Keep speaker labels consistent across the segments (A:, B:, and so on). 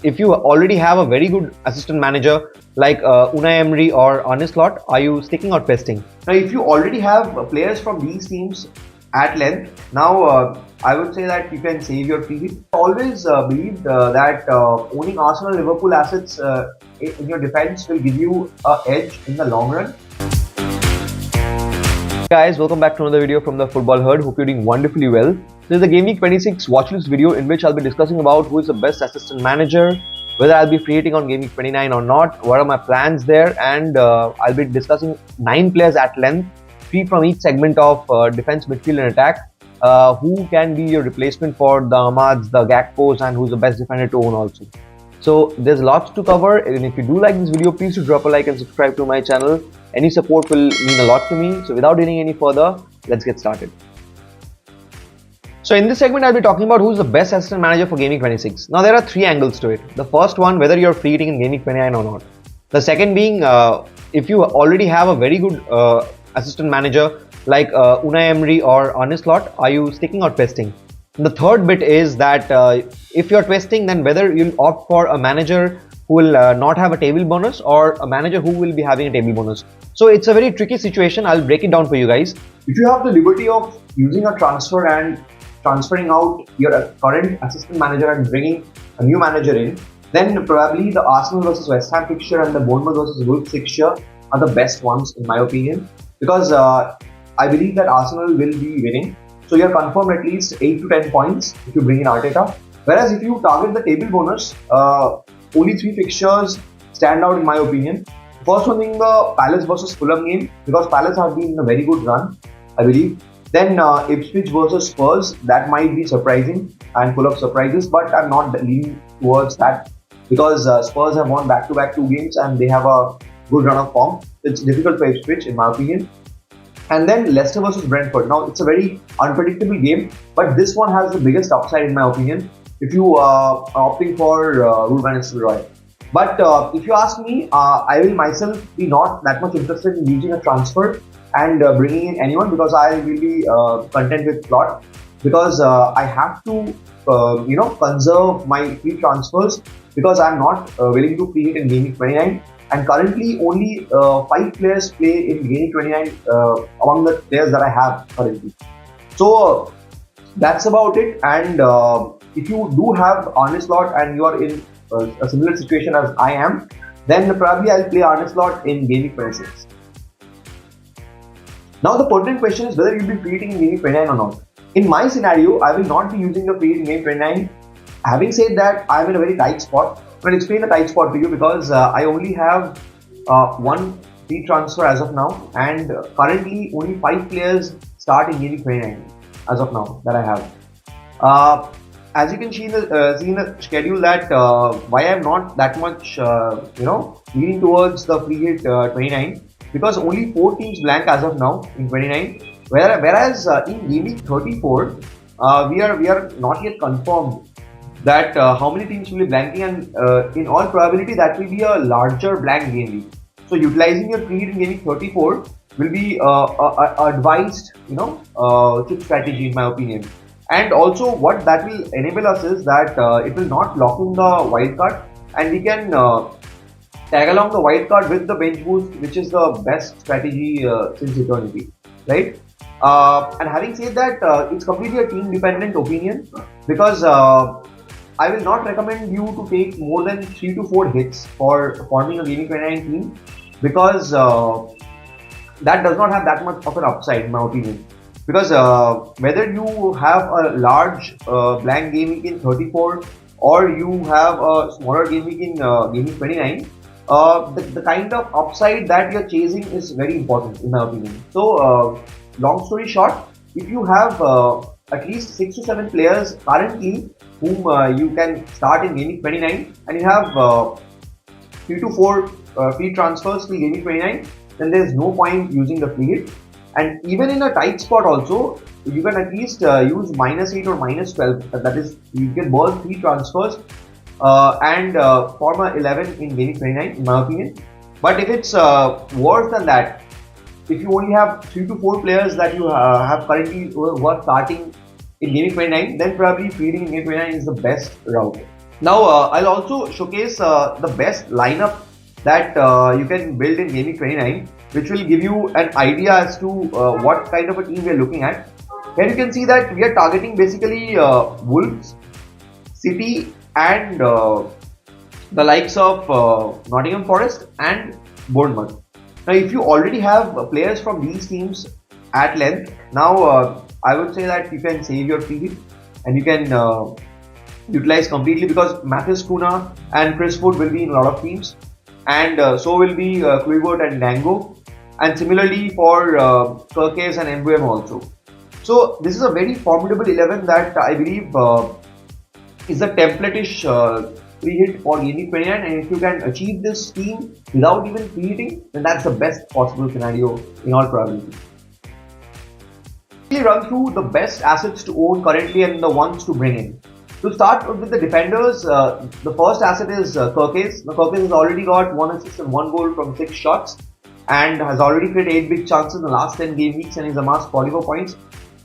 A: if you already have a very good assistant manager like Unai Emery or Arne Slot, are you sticking or twisting? Now, if you already have players from these teams at length, now I would say that you can save your free hit. I always believed that owning Arsenal Liverpool assets in your defense will give you an edge in the long run. Guys, welcome back to another video from the Football Herd. Hope you're doing wonderfully well. This is the Game Week 26 watchlist video in which I'll be discussing about who is the best assistant manager, whether I'll be free hitting on Game Week 29 or not, what are my plans there, and I'll be discussing 9 players at length, 3 from each segment of defense, midfield and attack, who can be your replacement for the Ahmads, the Gakpos, and who's the best defender to own also. So there's lots to cover, and if you do like this video, please do drop a like and subscribe to my channel. Any support will mean a lot to me. So without delaying any further, let's get started. So in this segment, I'll be talking about who's the best assistant manager for Game Week 26. Now there are 3 angles to it. The first one, whether you're free hitting in Game Week 29 or not. The second being, if you already have a very good assistant manager like Unai Emery or Arne Slot, are you sticking or twisting? And the third bit is that if you're twisting, then whether you'll opt for a manager who will not have a table bonus or a manager who will be having a table bonus. So it's a very tricky situation. I'll break it down for you guys. If you have the liberty of using a transfer and transferring out your current assistant manager and bringing a new manager in, then probably the Arsenal versus West Ham fixture and the Bournemouth versus Wolves fixture are the best ones in my opinion, because I believe that Arsenal will be winning. So you're confirmed at least 8 to 10 points if you bring in Arteta. Whereas if you target the table bonus, only 3 fixtures stand out in my opinion. First one being the Palace versus Fulham game, because Palace have been in a very good run, I believe. Then Ipswich versus Spurs, that might be surprising and full of surprises, but I'm not leaning towards that because Spurs have won back-to-back 2 games and they have a good run of form. It's difficult for Ipswich in my opinion. And then Leicester versus Brentford. Now it's a very unpredictable game, but this one has the biggest upside in my opinion if you are opting for Ruud van Nistelrooy. But if you ask me, I will myself be not that much interested in using a transfer and bringing in anyone, because I will be content with plot, because I have to conserve my free transfers, because I'm not willing to free hit in Game Week 29. And currently only 5 players play in Game Week 29 among the players that I have currently. So that's about it. And if you do have Arne Slot and you are in a similar situation as I am, then probably I'll play Arne Slot in Game Week 26. Now the pertinent question is whether you'll be free hitting in Game Week 29 or not. In my scenario, I will not be using the free hit in Game Week 29. Having said that, I'm in a very tight spot. I'll explain the tight spot to you, because I only have 1 free transfer as of now, and currently only 5 players start in Game Week 29 as of now that I have. As you can see in the schedule that why I'm not that much leaning towards the free hit 29, because only 4 teams blank as of now in 29, whereas in Game Week 34 we are not yet confirmed that how many teams will be blanking, and in all probability that will be a larger blank game week. So utilizing your free hit in Game Week 34 will be advised chip strategy in my opinion. And also what that will enable us is that it will not lock in the wild card, and we can tag along the wild card with the bench boost, which is the best strategy since eternity, right? And having said that, it's completely a team dependent opinion, because I will not recommend you to take more than 3 to 4 hits for forming a Game Week 29 team, because that does not have that much of an upside in my opinion. Because whether you have a large blank game week in 34 or you have a smaller game week in Game Week 29, the kind of upside that you're chasing is very important in my opinion. So long story short, if you have at least 6 to 7 players currently whom you can start in Game Week 29, and you have 3 to 4 free transfers till Game Week 29, then there is no point using the free hit. And even in a tight spot also, you can at least use -8 or -12. That is, you can burn 3 transfers and form a 11 in Game Week 29 in my opinion. But if it's worse than that, if you only have 3 to 4 players that you have currently who are starting in Game Week 29, then probably free hitting in Game Week 29 is the best route. Now, I'll also showcase the best lineup that you can build in Gaming 29, which will give you an idea as to what kind of a team we are looking at. Here you can see that we are targeting basically Wolves, City, and the likes of Nottingham Forest and Bournemouth. Now, if you already have players from these teams at length, now I would say that you can save your free hit and you can utilize completely, because Matheus Cunha and Chris Wood will be in a lot of teams, and so will be Kluivert and Dango, and similarly for Kirkes and Mbuemo also. So this is a very formidable 11 that I believe is a template-ish free hit for Gaming 29, and if you can achieve this team without even free hitting, then that's the best possible scenario in all probability. We'll run through the best assets to own currently and the ones to bring in. To start with the defenders, the first asset is Kirkes. Now, Kirkes has already got 1 assist and 1 goal from 6 shots and has already created 8 big chances in the last 10 game weeks and he's amassed 44 points.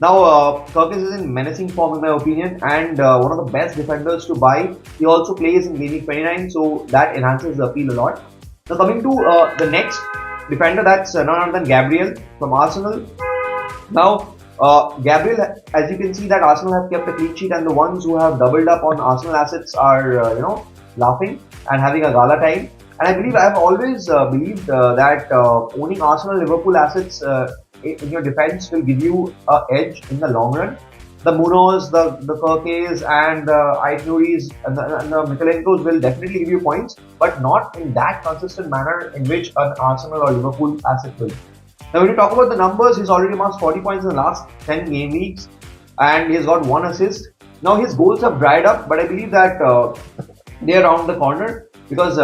A: Now, Kirkes is in menacing form in my opinion, and one of the best defenders to buy. He also plays in Gaming 29, so that enhances the appeal a lot. Now, coming to the next defender, that's none other than Gabriel from Arsenal. Now, Gabriel, as you can see that Arsenal have kept a clean sheet, and the ones who have doubled up on Arsenal assets are, laughing and having a gala time. And I believe I have always believed that owning Arsenal Liverpool assets in your defense will give you an edge in the long run. The Munos, the Kirkes, and the Aitnuris and the Mikhailenkos will definitely give you points, but not in that consistent manner in which an Arsenal or Liverpool asset will. Now, when you talk about the numbers, he's already amassed 40 points in the last 10 game weeks and he has got 1 assist. Now, his goals have dried up, but I believe that they are around the corner, because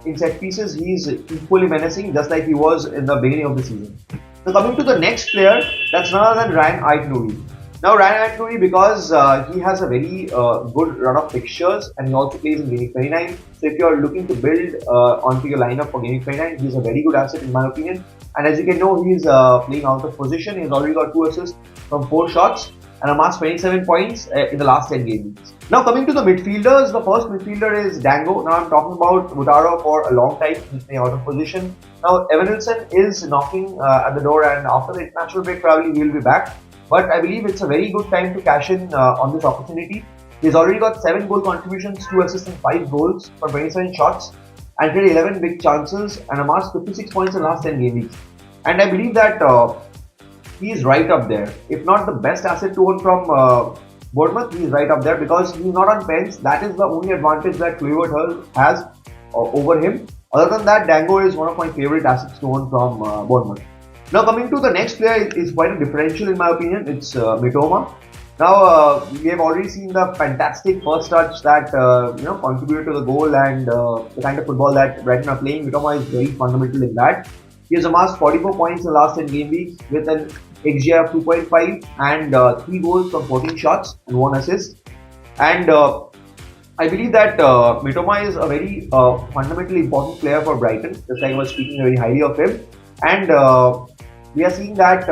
A: in set pieces, he's equally menacing just like he was in the beginning of the season. So, coming to the next player, that's none other than Ryan Aitnuri. Now, Ryan Aitnuri, because he has a very good run of fixtures and he also plays in Gaming 29. So, if you're looking to build onto your lineup for Gaming 29, he's a very good asset in my opinion. And as you can know, he's playing out of position. He's already got 2 assists from 4 shots and amassed 27 points in the last 10 game weeks. Now, coming to the midfielders, the first midfielder is Dango. Now, I'm talking about Mutaro for a long time. He's playing out of position. Now, Evanilson is knocking at the door, and after the international break, probably he will be back. But I believe it's a very good time to cash in on this opportunity. He's already got 7 goal contributions, 2 assists and 5 goals from 27 shots, and created 11 big chances and amassed 56 points in the last 10 game weeks. And I believe that he is right up there. If not the best asset to own from Bournemouth, he is right up there because he's not on pens. That is the only advantage that Kluivert has over him. Other than that, Dango is one of my favorite assets to own from Bournemouth. Now, coming to the next player is quite a differential in my opinion. It's Mitoma. Now, we have already seen the fantastic first touch that contributed to the goal and the kind of football that Brighton are playing. Mitoma is very fundamental in that. He has amassed 44 points in the last 10 game weeks with an XGI of 2.5 and 3 goals from 14 shots and 1 assist. And I believe that Mitoma is a very fundamentally important player for Brighton, just like I was speaking very highly of him. And we are seeing that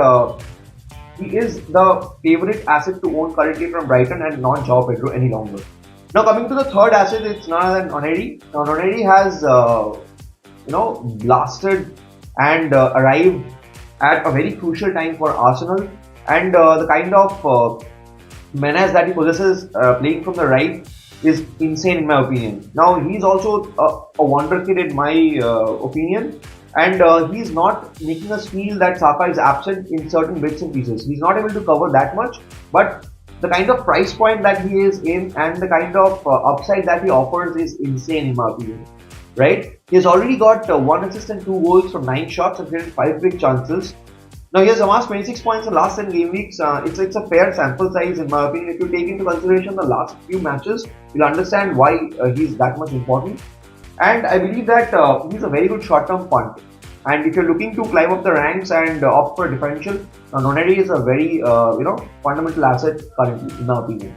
A: he is the favorite asset to own currently from Brighton and not João Pedro any longer. Now, coming to the third asset, it's none other than Oneri. Now, Oneri has blasted and arrived at a very crucial time for Arsenal, and the kind of menace that he possesses playing from the right is insane in my opinion. Now, he's also a wonder kid in my opinion, and he's not making us feel that Saka is absent in certain bits and pieces. He's not able to cover that much, but the kind of price point that he is in and the kind of upside that he offers is insane in my opinion. Right? He has already got 1 assist and 2 goals from 9 shots and created 5 big chances. Now, he has amassed 26 points in the last 10 game weeks. It's a fair sample size in my opinion. If you take into consideration the last few matches, you'll understand why he's that much important. And I believe that he's a very good short-term punt. And if you're looking to climb up the ranks and opt for a differential, Oneri is a very fundamental asset currently in my opinion.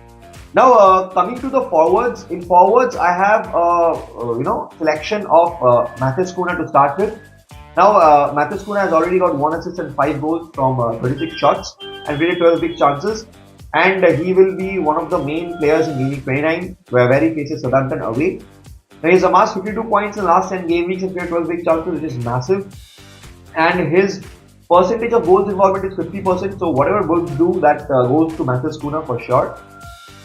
A: Now, coming to the forwards, in forwards I have selection of Matheus Cunha to start with. Now, Matheus Cunha has already got 1 assist and 5 goals from 36 shots and created 12 big chances. and he will be one of the main players in Game Week 29, where he faces Southampton away. Now he's amassed 52 points in the last 10 game weeks and cleared 12 big chances, which is massive. And his percentage of goals involvement is 50%. So whatever Wolves do, that goes to Matheus Cunha for sure.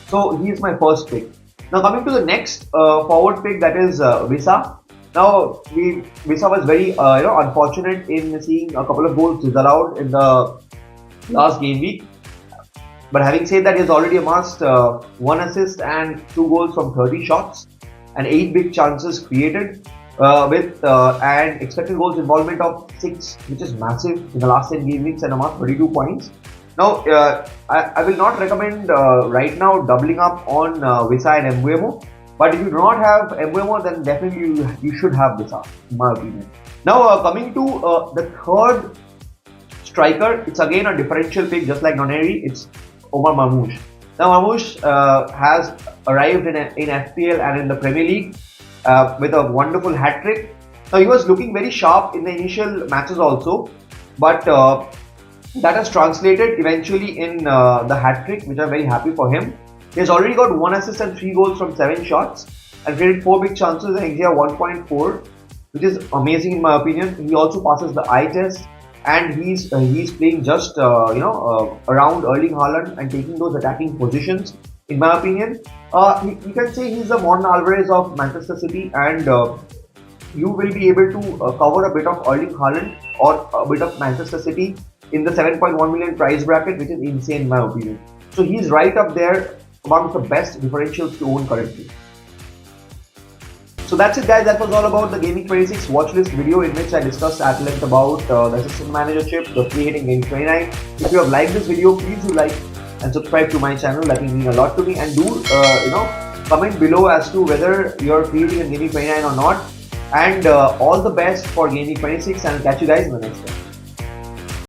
A: So he is my first pick. Now coming to the next forward pick, that is Visa. Now Visa was very unfortunate in seeing a couple of goals disallowed in the last game week. But having said that, he has already amassed 1 assist and 2 goals from 30 shots and 8 big chances created with an expected goals involvement of 6, which is massive in the last 10 game weeks, and amassed 32 points. Now, I will not recommend right now doubling up on Visa and Mbuemo, but if you do not have Mbuemo, then definitely you should have Visa, in my opinion. Now, coming to the third striker, it's again a differential pick, just like Noneri. It's Omar Marmoush. Now Marmoush has arrived in FPL and in the Premier League with a wonderful hat trick. Now he was looking very sharp in the initial matches also, but that has translated eventually in the hat trick, which I'm very happy for him. He has already got 1 assist and 3 goals from 7 shots and created 4 big chances and XG 1.4, which is amazing in my opinion. He also passes the eye test, and he's playing just around Erling Haaland and taking those attacking positions. In my opinion, you can say he's the Morgan Alvarez of Manchester City, and you will be able to cover a bit of Erling Haaland or a bit of Manchester City in the 7.1 million price bracket, which is insane in my opinion. So he's right up there amongst the best differentials to own currently. So that's it guys, that was all about the Game Week 26 watchlist video, in which I discussed at length about the assistant managership, the free hitting Game Week 29. If you have liked this video, please do like and subscribe to my channel. That will mean a lot to me, and do comment below as to whether you're free hitting in Game Week 29 or not. And all the best for Game Week 26, and I'll catch you guys in the next one.